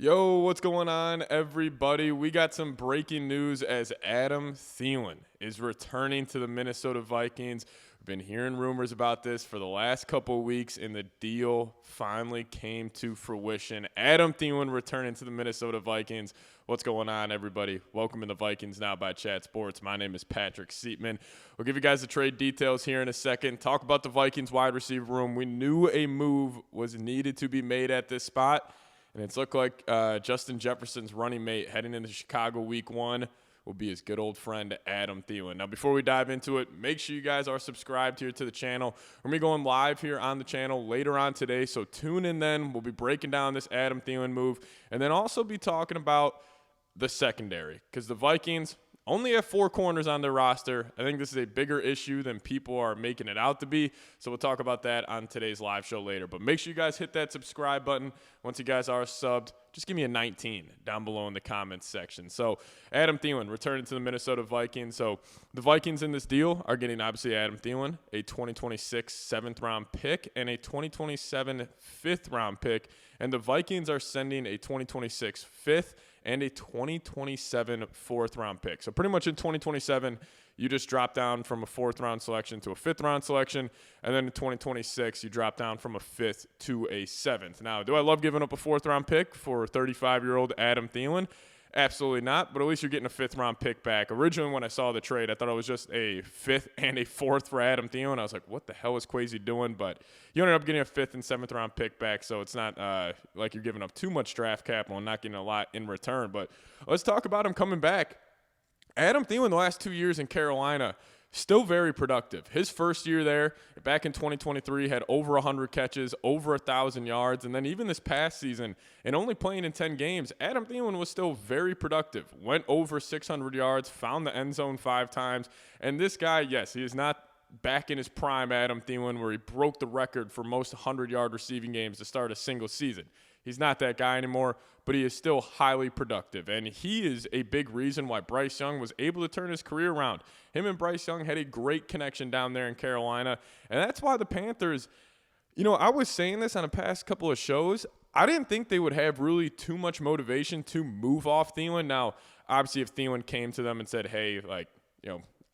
Yo, what's going on, everybody? We got some breaking news as Adam Thielen is returning to the Minnesota Vikings. We've been hearing rumors about this for the last couple of weeks, and the deal finally came to fruition. Adam Thielen returning to the Minnesota Vikings. What's going on, everybody? Welcome to the Vikings Now by Chat Sports. My name is Patrick Siepman. We'll give you guys the trade details here in a second. Talk about the Vikings wide receiver room. We knew a move was needed to be made at this spot. And it's looked like Justin Jefferson's running mate heading into Chicago week 1 will be his good old friend Adam Thielen. Now, before we dive into it, make sure you guys are subscribed here to the channel. We're going to be going live here on the channel later on today, so tune in then. We'll be breaking down this Adam Thielen move and then also be talking about the secondary because the Vikings only have 4 corners on their roster. I think this is a bigger issue than people are making it out to be. So we'll talk about that on today's live show later. But make sure you guys hit that subscribe button. Once you guys are subbed, just give me a 19 down below in the comments section. So Adam Thielen returning to the Minnesota Vikings. So the Vikings in this deal are getting obviously Adam Thielen, a 2026 7th-round pick, and a 2027 5th-round pick. And the Vikings are sending a 2026 5th and a 2027 4th-round pick. So pretty much in 2027, you just drop down from a 4th-round selection to a 5th-round selection, and then in 2026, you drop down from a 5th to a 7th. Now, do I love giving up a 4th-round pick for 35-year-old Adam Thielen? Absolutely not, but at least you're getting a 5th-round pick back. Originally, when I saw the trade, I thought it was just a 5th and a 4th for Adam Thielen. I was like, what the hell is Kwesi doing? But you ended up getting a 5th and 7th-round pick back, so it's not like you're giving up too much draft capital and not getting a lot in return. But let's talk about him coming back. Adam Thielen, the last 2 years in Carolina, still very productive. His first year there, back in 2023, had over 100 catches, over 1,000 yards. And then even this past season, and only playing in 10 games, Adam Thielen was still very productive. Went over 600 yards, found the end zone 5 times. And this guy, yes, he is not back in his prime Adam Thielen where he broke the record for most 100-yard receiving games to start a single season. He's not that guy anymore, but he is still highly productive. And he is a big reason why Bryce Young was able to turn his career around. Him and Bryce Young had a great connection down there in Carolina. And that's why the Panthers, I was saying this on a past couple of shows. I didn't think they would have really too much motivation to move off Thielen. Now, obviously, if Thielen came to them and said, hey,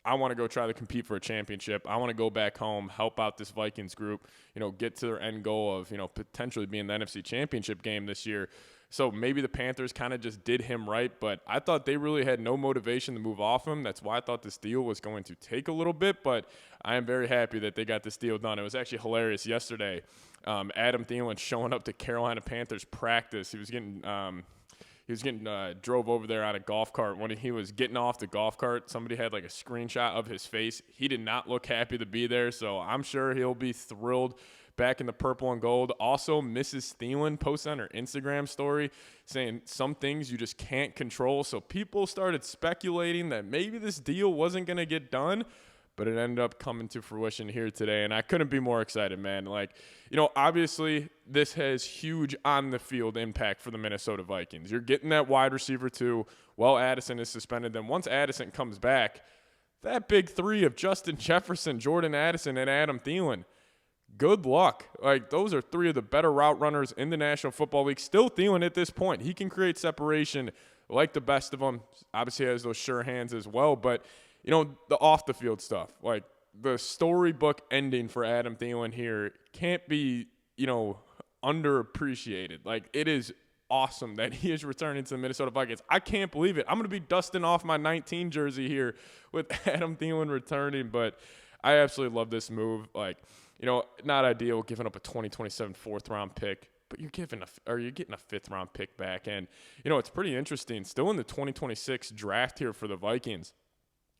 I want to go try to compete for a championship. I want to go back home, help out this Vikings group, get to their end goal of, potentially being the NFC Championship game this year. So maybe the Panthers kind of just did him right, but I thought they really had no motivation to move off him. That's why I thought this deal was going to take a little bit, but I am very happy that they got this deal done. It was actually hilarious yesterday. Adam Thielen showing up to Carolina Panthers practice. He was getting drove over there on a golf cart. When he was getting off the golf cart, somebody had like a screenshot of his face. He did not look happy to be there, so I'm sure he'll be thrilled back in the purple and gold. Also, Mrs. Thielen posted on her Instagram story saying some things you just can't control. So people started speculating that maybe this deal wasn't going to get done, but it ended up coming to fruition here today, and I couldn't be more excited, man. Obviously, this has huge on-the-field impact for the Minnesota Vikings. You're getting that wide receiver too while Addison is suspended. Then once Addison comes back, that big 3 of Justin Jefferson, Jordan Addison, and Adam Thielen, good luck. Those are 3 of the better route runners in the National Football League. Still Thielen at this point. He can create separation like the best of them. Obviously has those sure hands as well, but the off-the-field stuff, the storybook ending for Adam Thielen here can't be, underappreciated. It is awesome that he is returning to the Minnesota Vikings. I can't believe it. I'm going to be dusting off my 19 jersey here with Adam Thielen returning, but I absolutely love this move. Not ideal giving up a 2027 4th-round pick, but you're getting a 5th-round pick back. And, it's pretty interesting. Still in the 2026 draft here for the Vikings,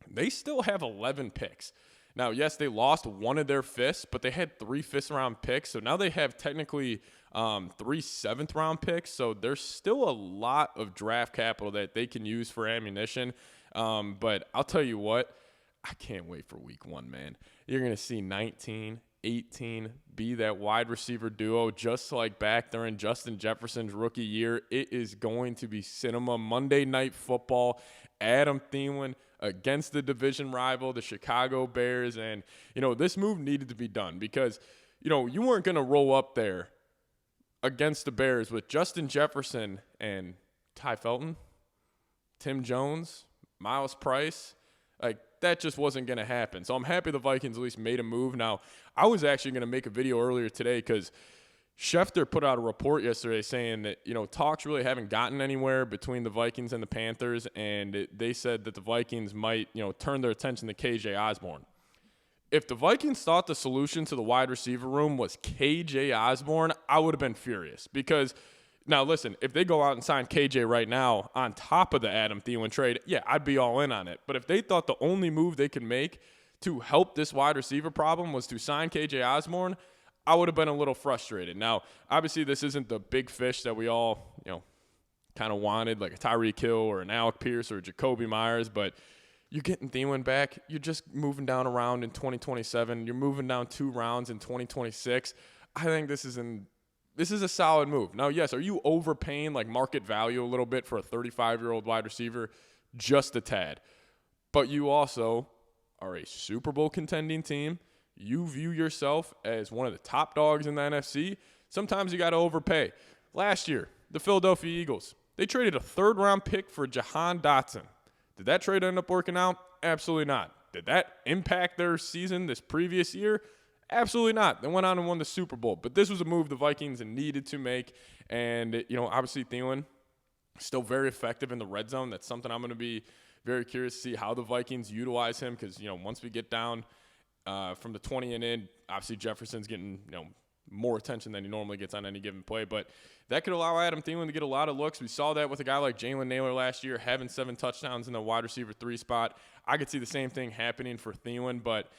they still have 11 picks. Now, yes, they lost one of their 5ths, but they had 3 5th-round picks. So now they have technically 3 7th-round picks. So there's still a lot of draft capital that they can use for ammunition. But I'll tell you what, I can't wait for week 1, man. You're going to see 19, 18 be that wide receiver duo just like back during Justin Jefferson's rookie year. It is going to be cinema. Monday Night Football, Adam Thielen against the division rival, the Chicago Bears. And, this move needed to be done because, you weren't going to roll up there against the Bears with Justin Jefferson and Ty Felton, Tim Jones, Miles Price, like that just wasn't going to happen. So I'm happy the Vikings at least made a move. Now, I was actually going to make a video earlier today because Schefter put out a report yesterday saying that, talks really haven't gotten anywhere between the Vikings and the Panthers, and they said that the Vikings might, turn their attention to KJ Osborne. If the Vikings thought the solution to the wide receiver room was KJ Osborne, I would have been furious because now listen, if they go out and sign KJ right now on top of the Adam Thielen trade, yeah, I'd be all in on it. But if they thought the only move they could make to help this wide receiver problem was to sign KJ Osborne, I would have been a little frustrated. Now, obviously, this isn't the big fish that we all, kind of wanted, like a Tyreek Hill or an Alec Pierce or Jacoby Myers, but you're getting Thielen back. You're just moving down a round in 2027. You're moving down 2 rounds in 2026. I think this is a solid move. Now, yes, are you overpaying like market value a little bit for a 35-year-old wide receiver? Just a tad. But you also are a Super Bowl contending team. You view yourself as one of the top dogs in the NFC. Sometimes you got to overpay. Last year, the Philadelphia Eagles, they traded a 3rd-round pick for Jahan Dotson. Did that trade end up working out? Absolutely not. Did that impact their season this previous year? Absolutely not. They went on and won the Super Bowl. But this was a move the Vikings needed to make. And, obviously Thielen still very effective in the red zone. That's something I'm going to be very curious to see how the Vikings utilize him because, once we get down from the 20 and in, obviously Jefferson's getting, more attention than he normally gets on any given play. But that could allow Adam Thielen to get a lot of looks. We saw that with a guy like Jalen Nailor last year, having 7 touchdowns in the wide receiver 3 spot. I could see the same thing happening for Thielen, but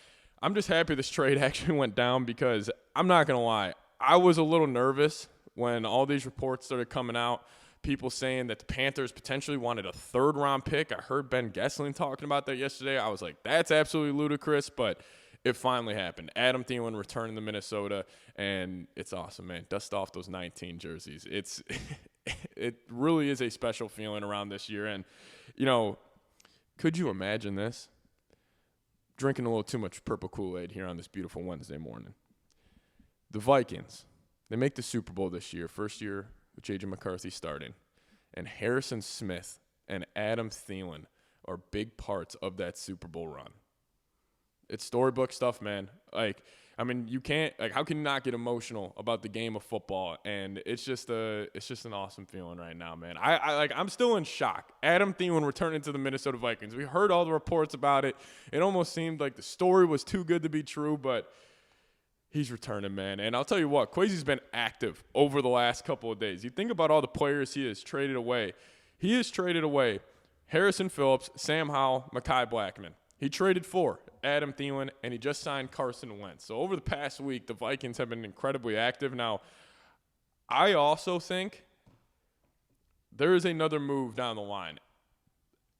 I'm just happy this trade actually went down because I'm not going to lie. I was a little nervous when all these reports started coming out, people saying that the Panthers potentially wanted a 3rd-round pick. I heard Ben Gessling talking about that yesterday. I was like, that's absolutely ludicrous, but it finally happened. Adam Thielen returning to Minnesota, and it's awesome, man. Dust off those 19 jerseys. It really is a special feeling around this year. And, could you imagine this? Drinking a little too much purple Kool-Aid here on this beautiful Wednesday morning. The Vikings, they make the Super Bowl this year, first year with J.J. McCarthy starting. And Harrison Smith and Adam Thielen are big parts of that Super Bowl run. It's storybook stuff, man. You can't, how can you not get emotional about the game of football? And it's just an awesome feeling right now, man. I'm still in shock. Adam Thielen returning to the Minnesota Vikings. We heard all the reports about it. It almost seemed like the story was too good to be true, but he's returning, man. And I'll tell you what, Kwesi's been active over the last couple of days. You think about all the players he has traded away. He has traded away Harrison Phillips, Sam Howell, Mekhi Blackman. He traded for Adam Thielen, and he just signed Carson Wentz. So over the past week, the Vikings have been incredibly active. Now, I also think there is another move down the line,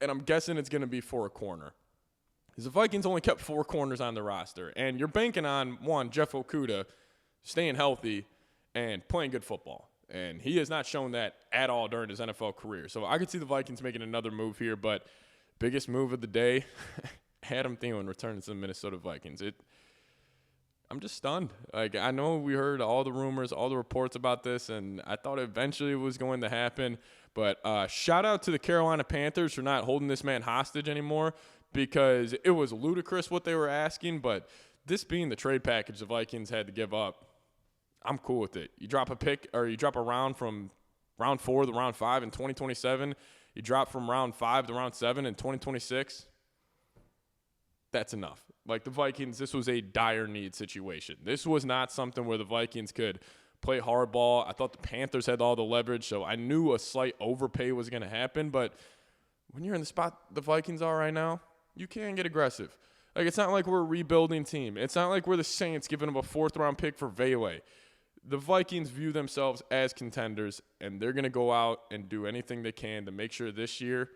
and I'm guessing it's going to be for a corner. Because the Vikings only kept 4 corners on the roster, and you're banking on, one, Jeff Okudah staying healthy and playing good football. And he has not shown that at all during his NFL career. So I could see the Vikings making another move here, but biggest move of the day, Adam Thielen returning to the Minnesota Vikings. I'm just stunned. I know we heard all the rumors, all the reports about this, and I thought eventually it was going to happen. But shout out to the Carolina Panthers for not holding this man hostage anymore because it was ludicrous what they were asking. But this being the trade package the Vikings had to give up, I'm cool with it. You drop a pick or you drop a round from round 4 to round 5 in 2027. You drop from round 5 to round 7 in 2026. That's enough. The Vikings, this was a dire need situation. This was not something where the Vikings could play hardball. I thought the Panthers had all the leverage, so I knew a slight overpay was going to happen. But when you're in the spot the Vikings are right now, you can get aggressive. It's not like we're a rebuilding team. It's not like we're the Saints giving them a 4th-round pick for Vele. The Vikings view themselves as contenders, and they're going to go out and do anything they can to make sure this year,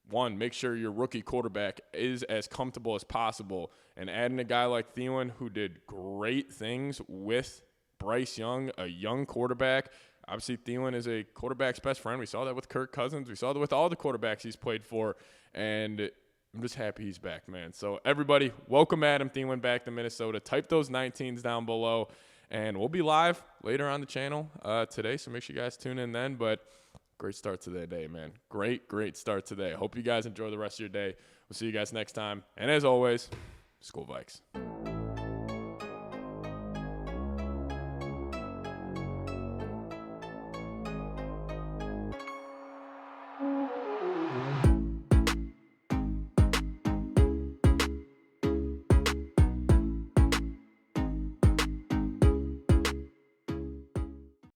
one, make sure your rookie quarterback is as comfortable as possible. And adding a guy like Thielen, who did great things with Bryce Young, a young quarterback. Obviously, Thielen is a quarterback's best friend. We saw that with Kirk Cousins. We saw that with all the quarterbacks he's played for. And I'm just happy he's back, man. So, everybody, welcome Adam Thielen back to Minnesota. Type those 19s down below. And we'll be live later on the channel today, so make sure you guys tune in then. But great start to the day, man. Great start today. Hope you guys enjoy the rest of your day. We'll see you guys next time. And as always, Skol Vikes.